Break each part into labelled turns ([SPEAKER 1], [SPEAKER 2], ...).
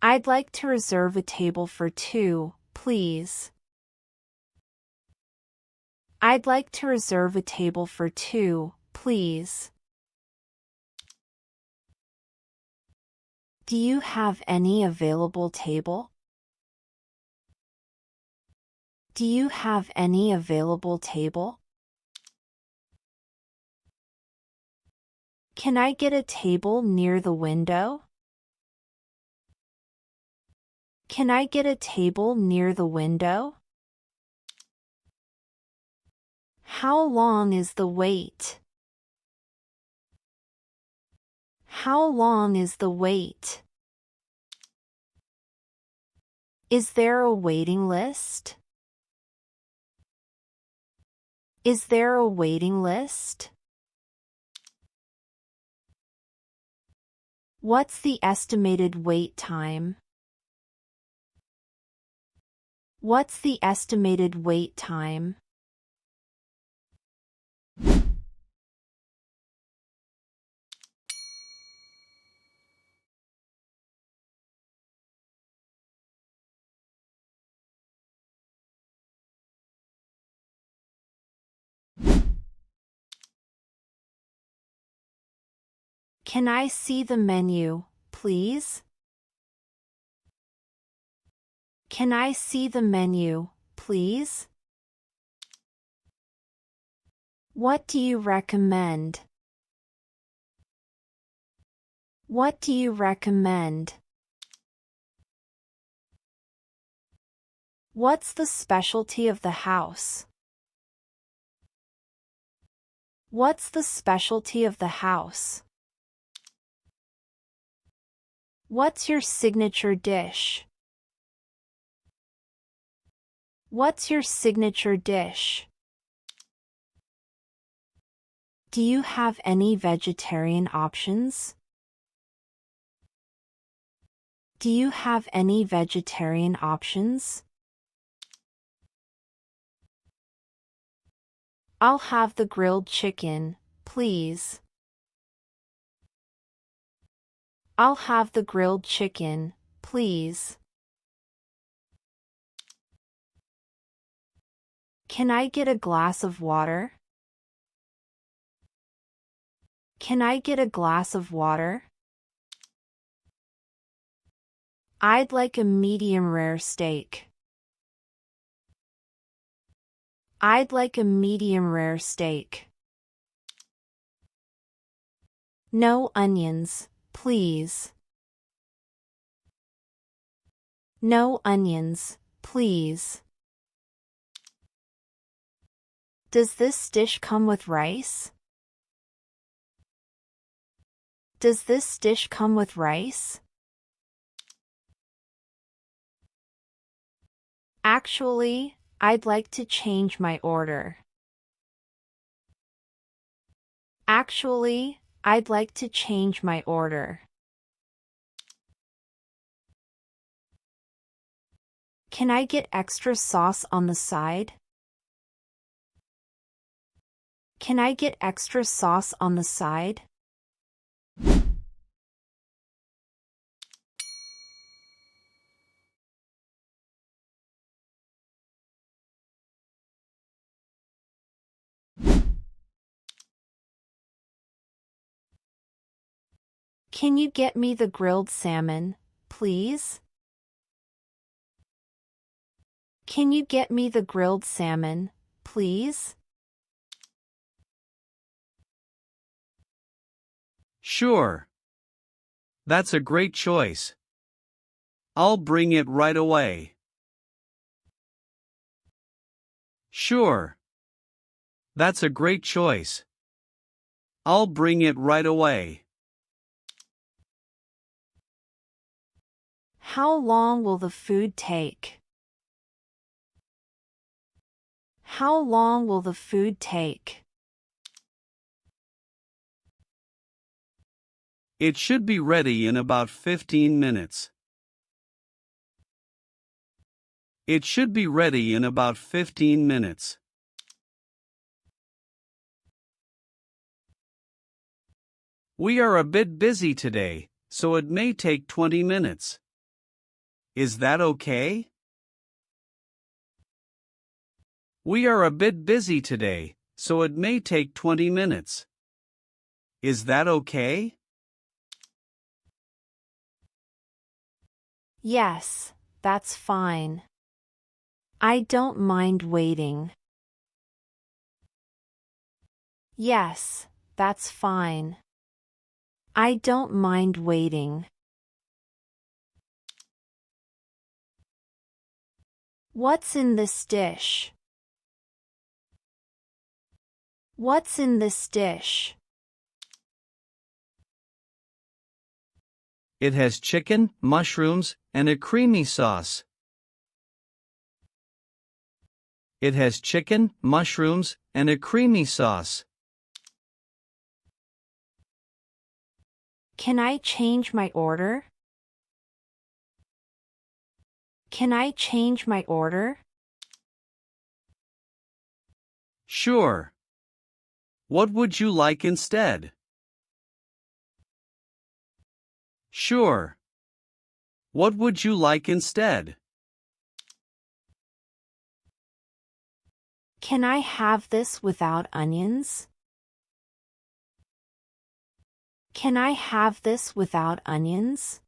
[SPEAKER 1] I'd like to reserve a table for 2, please. I'd like to reserve a table for 2, please. Do you have any available table? Do you have any available table? Can I get a table near the window? Can I get a table near the window? How long is the wait? How long is the wait? Is there a waiting list? Is there a waiting list? What's the estimated wait time? What's the estimated wait time? Can I see the menu, please? Can I see the menu, please? What do you recommend? What do you recommend? What's the specialty of the house? What's the specialty of the house? What's your signature dish? What's your signature dish? Do you have any vegetarian options? Do you have any vegetarian options? I'll have the grilled chicken, please. I'll have the grilled chicken, please. Can I get a glass of water? Can I get a glass of water? I'd like a medium rare steak. I'd like a medium rare steak. No onions, please. No onions, please. Does this dish come with rice? Does this dish come with rice? Actually, I'd like to change my order. Actually, I'd like to change my order. Can I get extra sauce on the side? Can I get extra sauce on the side? Can you get me the grilled salmon, please? Can you get me the grilled salmon, please?
[SPEAKER 2] Sure. That's a great choice. I'll bring it right away. Sure. That's a great choice. I'll bring it right away.
[SPEAKER 1] How long will the food take? How long will the food take?
[SPEAKER 2] It should be ready in about 15 minutes. It should be ready in about 15 minutes. We are a bit busy today, so it may take 20 minutes. Is that okay? We are a bit busy today, so it may take 20 minutes. Is that okay?
[SPEAKER 1] Yes, that's fine. I don't mind waiting. Yes, that's fine. I don't mind waiting. What's in this dish? What's in this dish?
[SPEAKER 2] It has chicken, mushrooms, and a creamy sauce. It has chicken, mushrooms, and a creamy sauce.
[SPEAKER 1] Can I change my order? Can I change my order?
[SPEAKER 2] Sure. What would you like instead? Sure. What would you like instead?
[SPEAKER 1] Can I have this without onions? Can I have this without onions?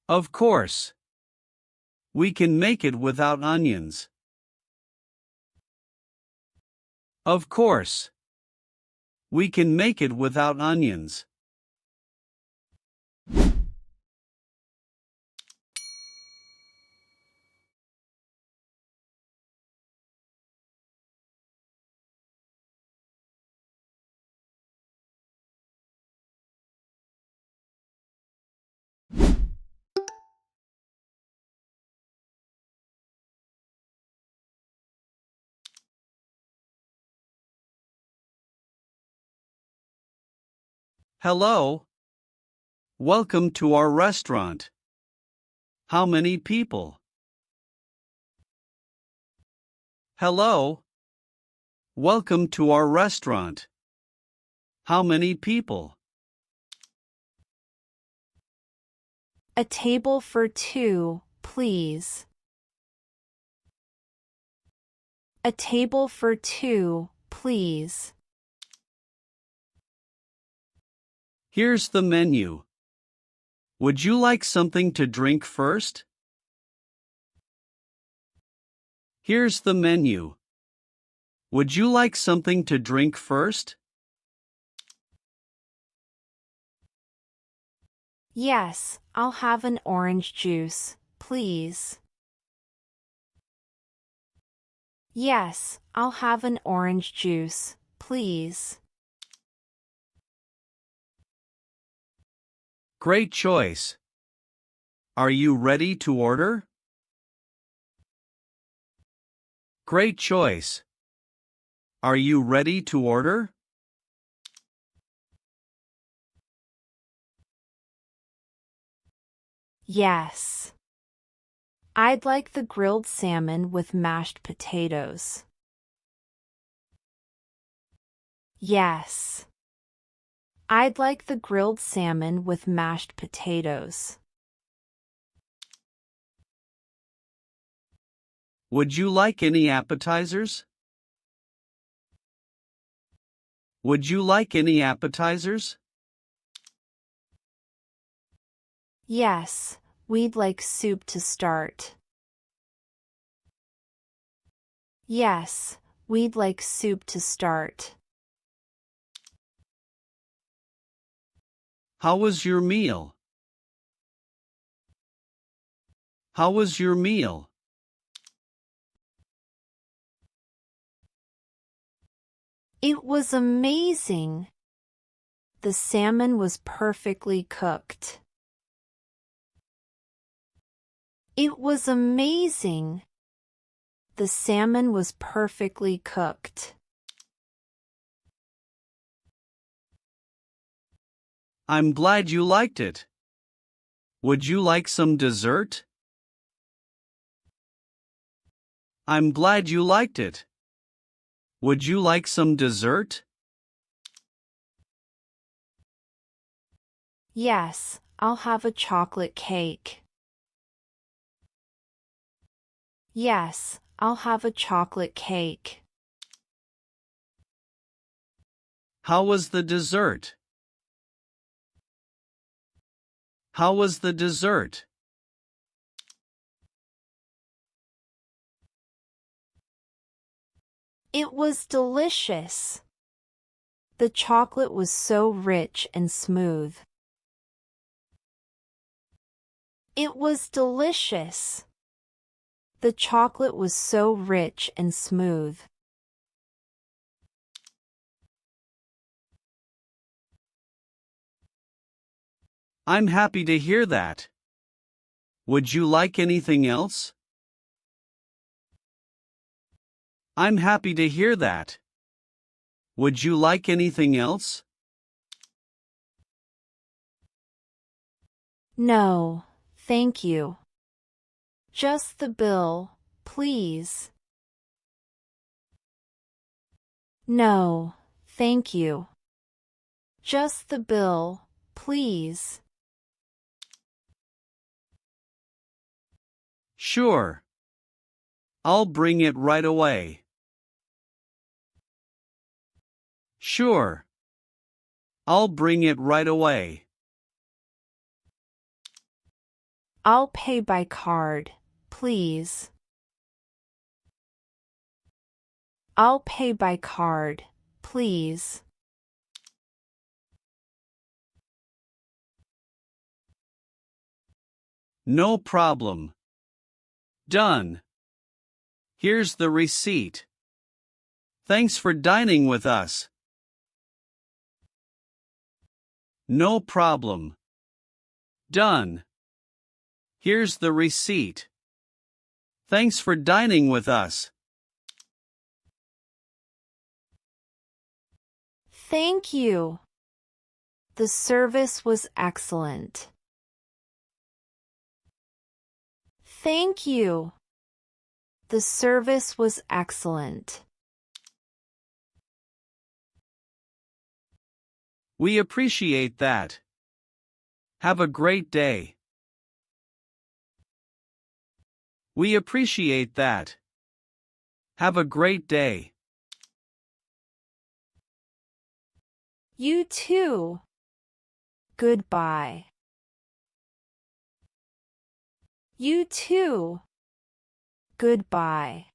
[SPEAKER 2] Of course. We can make it without onions. Of course. We can make it without onions. Hello. Welcome to our restaurant. How many people? Hello. Welcome to our restaurant. How many people?
[SPEAKER 1] A table for two, please. A table for two, please.
[SPEAKER 2] Here's the menu. Would you like something to drink first? Here's the menu. Would you like something to drink first?
[SPEAKER 1] Yes, I'll have an orange juice, please. Yes, I'll have an orange juice, please.
[SPEAKER 2] Great choice. Are you ready to order? Great choice. Are you ready to order?
[SPEAKER 1] Yes. I'd like the grilled salmon with mashed potatoes. Yes. I'd like the grilled salmon with mashed potatoes.
[SPEAKER 2] Would you like any appetizers? Would you like any appetizers?
[SPEAKER 1] Yes, we'd like soup to start. Yes, we'd like soup to start.
[SPEAKER 2] How was your meal? How was your meal?
[SPEAKER 1] It was amazing. The salmon was perfectly cooked. It was amazing. The salmon was perfectly cooked.
[SPEAKER 2] I'm glad you liked it. Would you like some dessert? I'm glad you liked it. Would you like some dessert?
[SPEAKER 1] Yes, I'll have a chocolate cake. Yes, I'll have a chocolate cake.
[SPEAKER 2] How was the dessert? How was the dessert?
[SPEAKER 1] It was delicious. The chocolate was so rich and smooth. It was delicious. The chocolate was so rich and smooth.
[SPEAKER 2] I'm happy to hear that. Would you like anything else? I'm happy to hear that. Would you like anything else?
[SPEAKER 1] No, thank you. Just the bill, please. No, thank you. Just the bill, please.
[SPEAKER 2] Sure. I'll bring it right away. Sure. I'll bring it right away.
[SPEAKER 1] I'll pay by card, please. I'll pay by card, please.
[SPEAKER 2] No problem. Done. Here's the receipt. Thanks for dining with us. No problem. Done. Here's the receipt. Thanks for dining with us.
[SPEAKER 1] Thank you. The service was excellent. Thank you. The service was excellent.
[SPEAKER 2] We appreciate that. Have a great day. We appreciate that. Have a great day.
[SPEAKER 1] You too. Goodbye. You too. Goodbye.